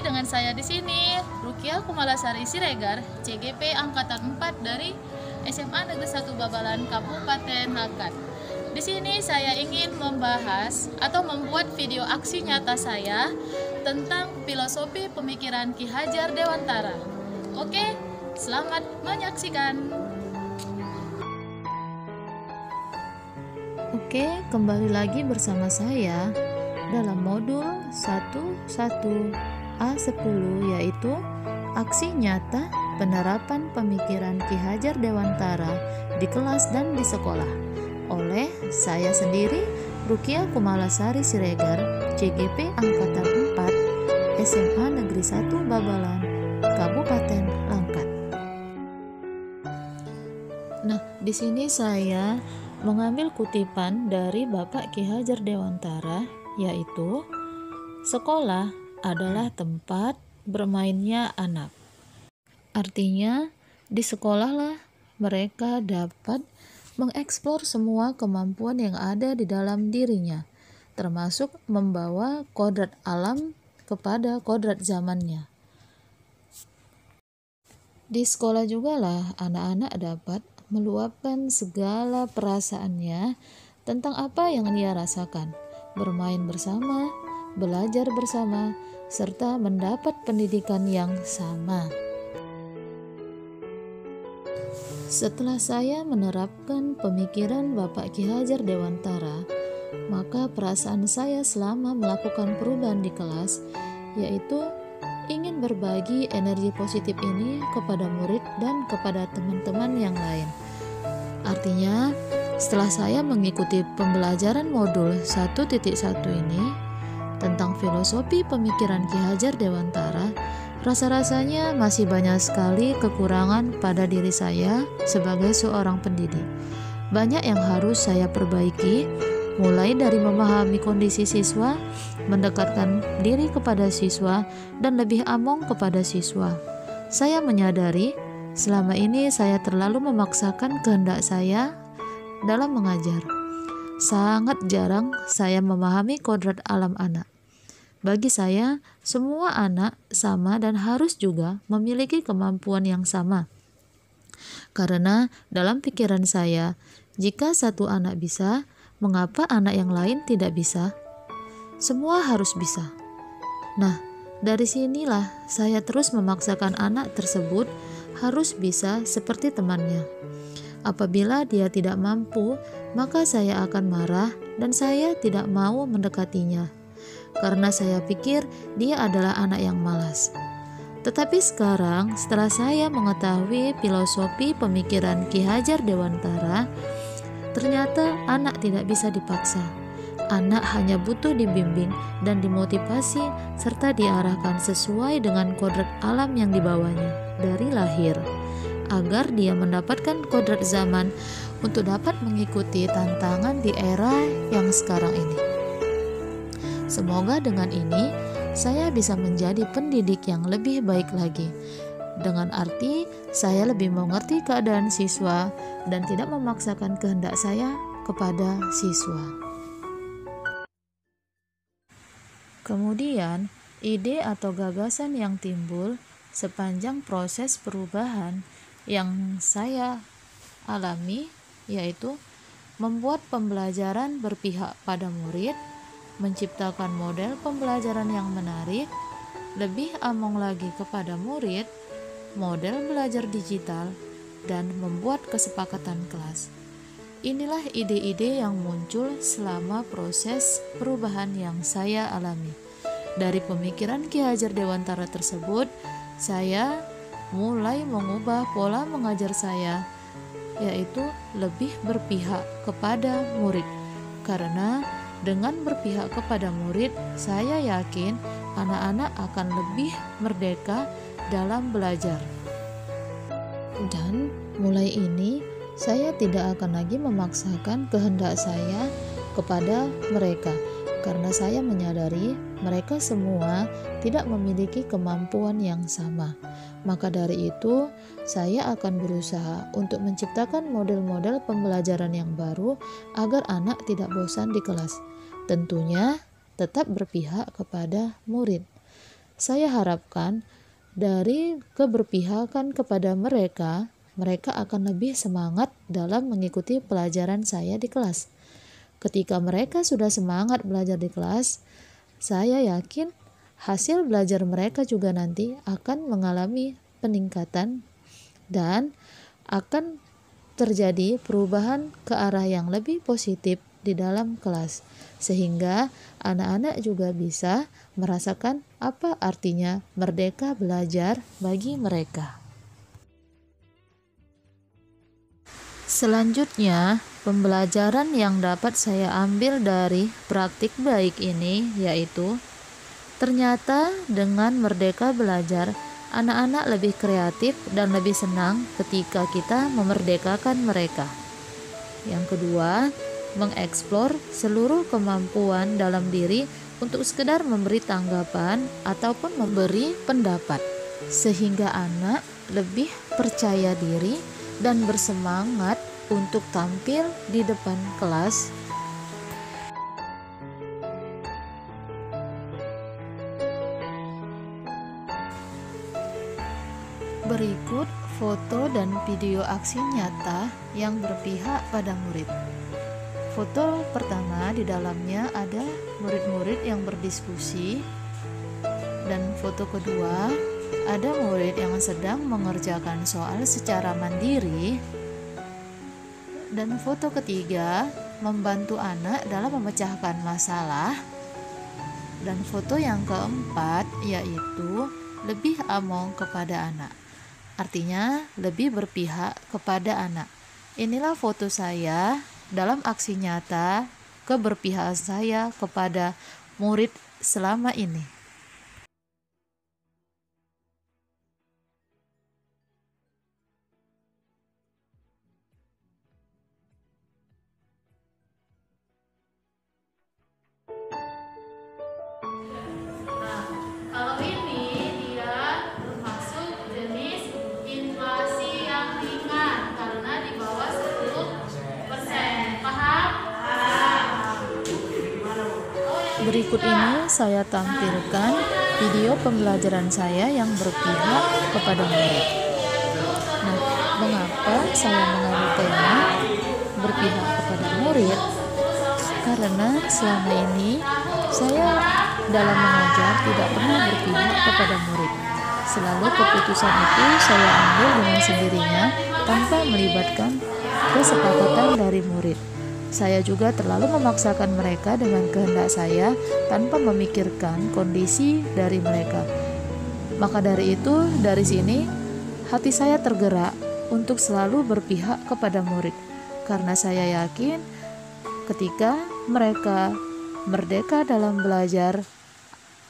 dengan saya di sini, Rukia Kumalasari Siregar, CGP Angkatan 4 dari SMA Negeri 1 Babalan, Kabupaten Langkat. Di sini saya ingin membahas atau membuat video aksi nyata saya tentang filosofi pemikiran Ki Hajar Dewantara. Oke, selamat menyaksikan. Oke, kembali lagi bersama saya dalam modul 11A10, yaitu aksi nyata penerapan pemikiran Ki Hajar Dewantara di kelas dan di sekolah oleh saya sendiri, Rukia Kumalasari Siregar, CGP Angkatan 4, SMA Negeri 1 Babalan, Kabupaten Langkat. Nah, di sini saya mengambil kutipan dari Bapak Ki Hajar Dewantara, yaitu sekolah adalah tempat bermainnya anak. Artinya, di sekolahlah mereka dapat mengeksplor semua kemampuan yang ada di dalam dirinya, termasuk membawa kodrat alam kepada kodrat zamannya. Di sekolah jugalah anak-anak dapat meluapkan segala perasaannya tentang apa yang dia rasakan, bermain bersama, belajar bersama, serta mendapat pendidikan yang sama. Setelah saya menerapkan pemikiran Bapak Ki Hajar Dewantara, maka perasaan saya selama melakukan perubahan di kelas, yaitu ingin berbagi energi positif ini kepada murid dan kepada teman-teman yang lain. Artinya, setelah saya mengikuti pembelajaran modul 1.1 ini tentang filosofi pemikiran Ki Hajar Dewantara, rasa-rasanya masih banyak sekali kekurangan pada diri saya sebagai seorang pendidik. Banyak yang harus saya perbaiki, mulai dari memahami kondisi siswa, mendekatkan diri kepada siswa, dan lebih among kepada siswa. Saya menyadari selama ini saya terlalu memaksakan kehendak saya dalam mengajar. Sangat jarang saya memahami kodrat alam anak. Bagi saya, semua anak sama dan harus juga memiliki kemampuan yang sama. Karena dalam pikiran saya, jika satu anak bisa, mengapa anak yang lain tidak bisa? Semua harus bisa. Nah, dari sinilah saya terus memaksakan anak tersebut harus bisa seperti temannya. Apabila dia tidak mampu, maka saya akan marah dan saya tidak mau mendekatinya. Karena saya pikir dia adalah anak yang malas. Tetapi sekarang, setelah saya mengetahui filosofi pemikiran Ki Hajar Dewantara, ternyata anak tidak bisa dipaksa. Anak hanya butuh dibimbing dan dimotivasi serta diarahkan sesuai dengan kodrat alam yang dibawanya dari lahir, agar dia mendapatkan kodrat zaman untuk dapat mengikuti tantangan di era yang sekarang ini. Semoga dengan ini saya bisa menjadi pendidik yang lebih baik lagi. Dengan arti saya lebih mengerti keadaan siswa dan tidak memaksakan kehendak saya kepada siswa. Kemudian, ide atau gagasan yang timbul sepanjang proses perubahan yang saya alami, yaitu membuat pembelajaran berpihak pada murid, menciptakan model pembelajaran yang menarik, lebih among lagi kepada murid, model belajar digital, dan membuat kesepakatan kelas. Inilah ide-ide yang muncul selama proses perubahan yang saya alami. Dari pemikiran Ki Hajar Dewantara tersebut, saya mulai mengubah pola mengajar saya, yaitu lebih berpihak kepada murid. Karena dengan berpihak kepada murid, saya yakin anak-anak akan lebih merdeka dalam belajar. Dan mulai ini, saya tidak akan lagi memaksakan kehendak saya kepada mereka, karena saya menyadari mereka semua tidak memiliki kemampuan yang sama. Maka dari itu, saya akan berusaha untuk menciptakan model-model pembelajaran yang baru agar anak tidak bosan di kelas. Tentunya tetap berpihak kepada murid. Saya harapkan dari keberpihakan kepada mereka, mereka akan lebih semangat dalam mengikuti pelajaran saya di kelas. Ketika mereka sudah semangat belajar di kelas, saya yakin hasil belajar mereka juga nanti akan mengalami peningkatan dan akan terjadi perubahan ke arah yang lebih positif di dalam kelas, sehingga anak-anak juga bisa merasakan apa artinya merdeka belajar bagi mereka. Selanjutnya, pembelajaran yang dapat saya ambil dari praktik baik ini yaitu ternyata dengan merdeka belajar, anak-anak lebih kreatif dan lebih senang ketika kita memerdekakan mereka. Yang kedua, mengeksplor seluruh kemampuan dalam diri untuk sekedar memberi tanggapan ataupun memberi pendapat, sehingga anak lebih percaya diri dan bersemangat untuk tampil di depan kelas. Berikut foto dan video aksi nyata yang berpihak pada murid. Foto pertama, di dalamnya ada murid-murid yang berdiskusi, dan foto kedua ada murid yang sedang mengerjakan soal secara mandiri, dan foto ketiga membantu anak dalam memecahkan masalah, dan foto yang keempat yaitu lebih among kepada anak, artinya lebih berpihak kepada anak. Inilah foto saya dalam aksi nyata keberpihakan saya kepada murid selama ini. Kalau ini dia termasuk jenis inflasi yang ringan karena di bawah 10%. Paham? Berikut ini saya tampilkan video pembelajaran saya yang berpihak kepada murid. Nah, mengapa saya mengambil tema berpihak kepada murid? Karena selama ini saya dalam mengajar tidak pernah berpihak kepada murid. Selalu keputusan itu saya ambil dengan sendirinya tanpa melibatkan kesepakatan dari murid. Saya juga terlalu memaksakan mereka dengan kehendak saya tanpa memikirkan kondisi dari mereka. Maka dari itu, dari sini hati saya tergerak untuk selalu berpihak kepada murid, karena saya yakin ketika mereka merdeka dalam belajar,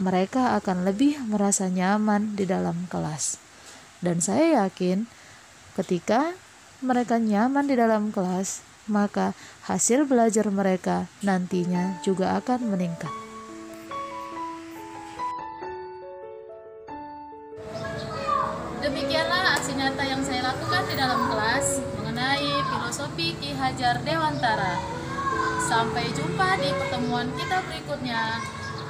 mereka akan lebih merasa nyaman di dalam kelas. Dan saya yakin ketika mereka nyaman di dalam kelas, maka hasil belajar mereka nantinya juga akan meningkat. Demikianlah aksi nyata yang saya lakukan di dalam kelas mengenai filosofi Ki Hajar Dewantara. Sampai jumpa di pertemuan kita berikutnya.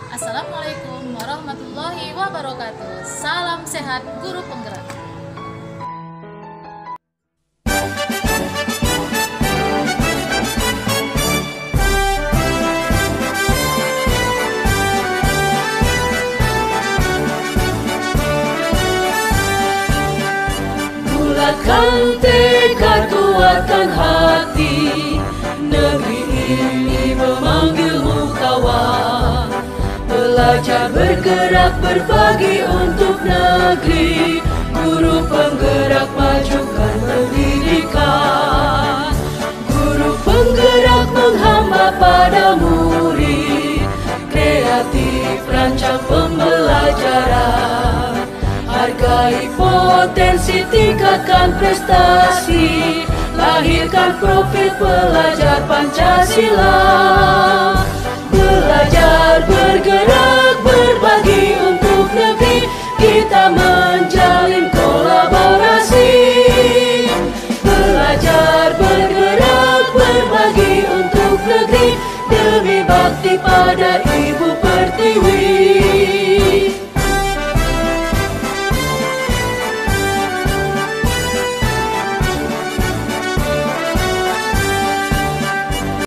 Assalamualaikum warahmatullahi wabarakatuh. Salam sehat guru penggerak. Bulatkan tekad, kuatkan hati, negeri ini memanggilmu kawan. Belajar, bergerak, berbagi untuk negeri. Guru penggerak, majukan pendidikan. Guru penggerak menghamba pada murid. Kreatif, rancang pembelajaran. Hargai potensi, tingkatkan prestasi. Lahirkan profil pelajar Pancasila. Belajar, bergerak, berbagi untuk negeri. Kita menjalin kolaborasi. Belajar, bergerak, berbagi untuk negeri. Demi bakti pada ibu